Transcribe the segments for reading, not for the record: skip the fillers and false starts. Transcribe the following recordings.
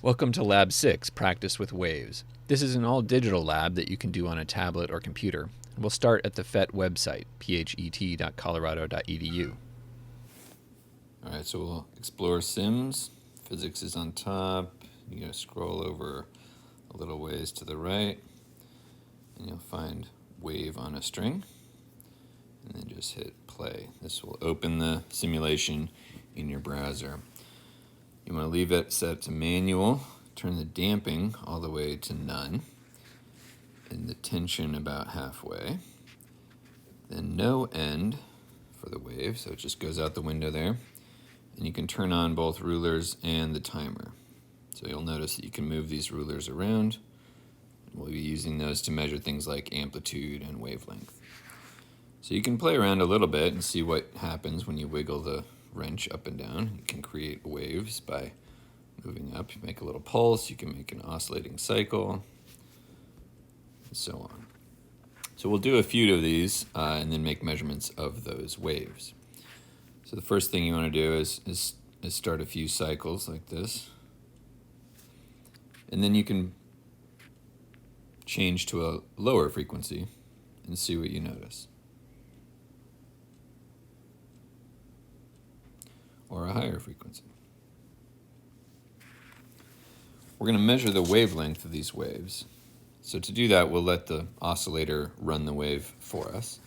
Welcome to Lab 6, Practice with Waves. This is an all-digital lab that you can do on a tablet or computer. We'll start at the PhET website, phet.colorado.edu. All right, so we'll explore Sims. Physics is on top. You gotta scroll over a little ways to the right, and you'll find wave on a string, and then just hit play. This will open the simulation in your browser. You want to leave it set to manual, turn the damping all the way to none, and the tension about halfway. Then no end for the wave, so it just goes out the window there. And you can turn on both rulers and the timer. So you'll notice that you can move these rulers around. We'll be using those to measure things like amplitude and wavelength. So you can play around a little bit and see what happens when you wiggle the wrench up and down. You can create waves by moving up. You make a little pulse, you can make an oscillating cycle, and so on. So we'll do a few of these and then make measurements of those waves. So the first thing you want to do is start a few cycles like this. And then you can change to a lower frequency and see what you notice. Or a higher frequency. We're going to measure the wavelength of these waves. So to do that, we'll let the oscillator run the wave for us.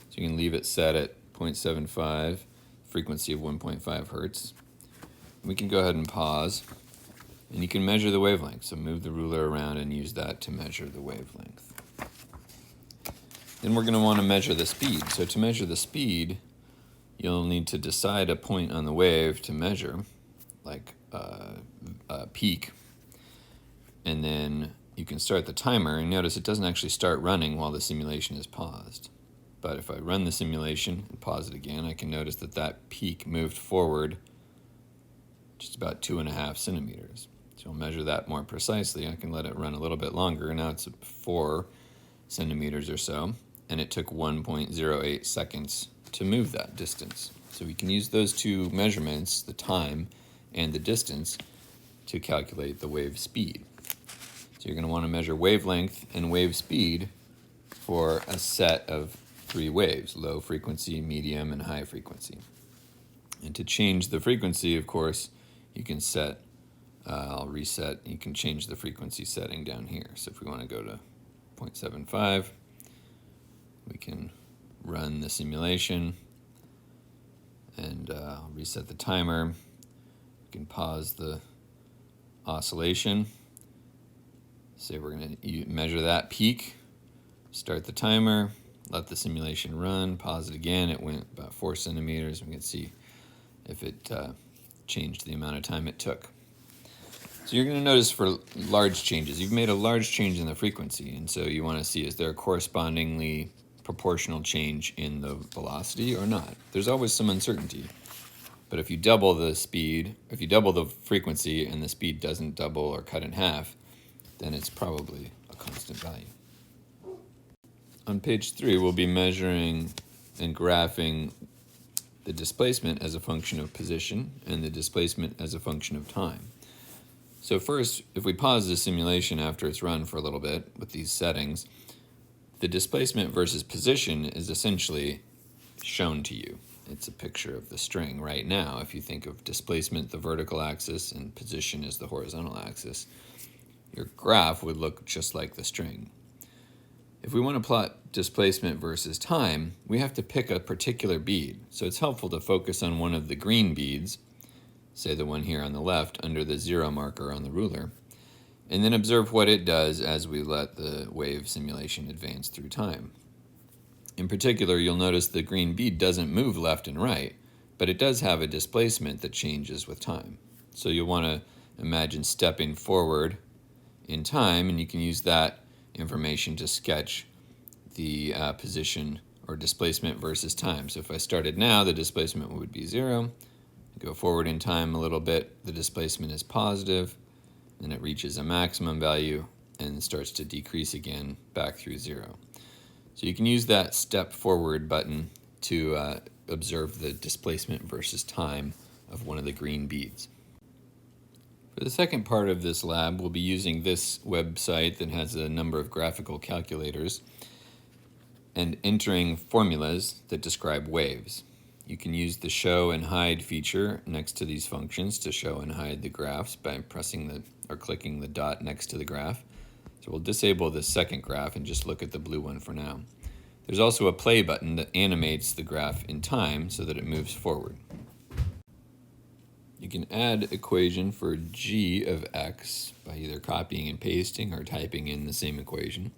So you can leave it set at 0.75, frequency of 1.5 hertz. We can go ahead and pause, and you can measure the wavelength. So move the ruler around and use that to measure the wavelength. Then we're going to want to measure the speed. So to measure the speed, you'll need to decide a point on the wave to measure, like a peak. And then you can start the timer, and notice it doesn't actually start running while the simulation is paused. But if I run the simulation and pause it again, I can notice that that peak moved forward just about 2.5 centimeters. So I'll measure that more precisely. I can let it run a little bit longer. Now it's 4 centimeters or so, and it took 1.08 seconds to move that distance. So we can use those two measurements, the time and the distance, to calculate the wave speed. So you're going to want to measure wavelength and wave speed for a set of 3 waves: low frequency, medium, and high frequency. And to change the frequency, of course, you can set, I'll reset, you can change the frequency setting down here. So if we want to go to 0.75, we can run the simulation, and I'll reset the timer. We can pause the oscillation. Say we're going to measure that peak, start the timer, let the simulation run, pause it again. It went about 4 centimeters. We can see if it changed the amount of time it took. So you're going to notice for large changes, you've made a large change in the frequency, and so you want to see, is there a correspondingly proportional change in the velocity or not? There's always some uncertainty. But if you double the speed, if you double the frequency and the speed doesn't double or cut in half, then it's probably a constant value. On page 3, we'll be measuring and graphing the displacement as a function of position and the displacement as a function of time. So first, if we pause the simulation after it's run for a little bit with these settings, the displacement versus position is essentially shown to you. It's a picture of the string right now. If you think of displacement, the vertical axis, and position as the horizontal axis, your graph would look just like the string. If we want to plot displacement versus time, we have to pick a particular bead. So it's helpful to focus on one of the green beads, say the one here on the left under the 0 marker on the ruler, and then observe what it does as we let the wave simulation advance through time. In particular, you'll notice the green bead doesn't move left and right, but it does have a displacement that changes with time. So you'll want to imagine stepping forward in time, and you can use that information to sketch the position or displacement versus time. So if I started now, the displacement would be 0. Go forward in time a little bit, the displacement is positive, then it reaches a maximum value and starts to decrease again back through 0. So you can use that step forward button to observe the displacement versus time of one of the green beads. For the second part of this lab, we'll be using this website that has a number of graphical calculators and entering formulas that describe waves. You can use the show and hide feature next to these functions to show and hide the graphs by pressing or clicking the dot next to the graph. So we'll disable the second graph and just look at the blue one for now. There's also a play button that animates the graph in time so that it moves forward. You can add equation for g of x by either copying and pasting or typing in the same equation,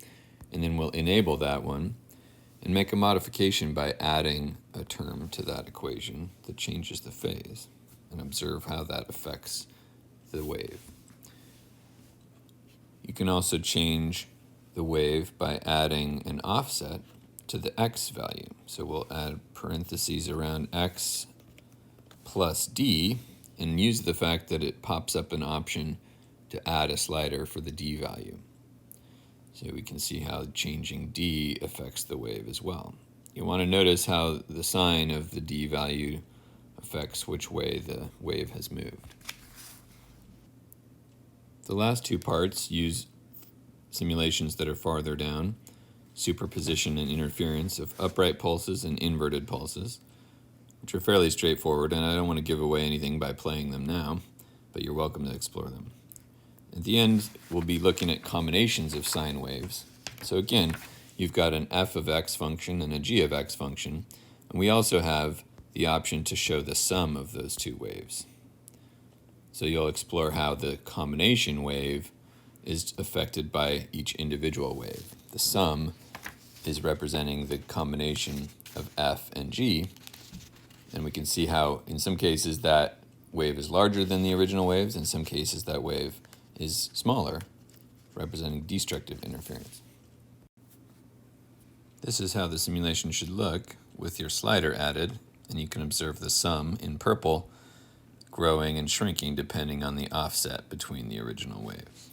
and then we'll enable that one and make a modification by adding a term to that equation that changes the phase, and observe how that affects the wave. You can also change the wave by adding an offset to the x value. So we'll add parentheses around x plus d and use the fact that it pops up an option to add a slider for the d value. So we can see how changing d affects the wave as well. You want to notice how the sign of the d value affects which way the wave has moved. The last two parts use simulations that are farther down, superposition and interference of upright pulses and inverted pulses, which are fairly straightforward, and I don't want to give away anything by playing them now, but you're welcome to explore them. At the end, we'll be looking at combinations of sine waves. So again, you've got an f of x function and a g of x function, and we also have the option to show the sum of those two waves. So you'll explore how the combination wave is affected by each individual wave. The sum is representing the combination of f and g, and we can see how in some cases that wave is larger than the original waves, in some cases that wave is smaller, representing destructive interference. This is how the simulation should look with your slider added, and you can observe the sum in purple growing and shrinking depending on the offset between the original waves.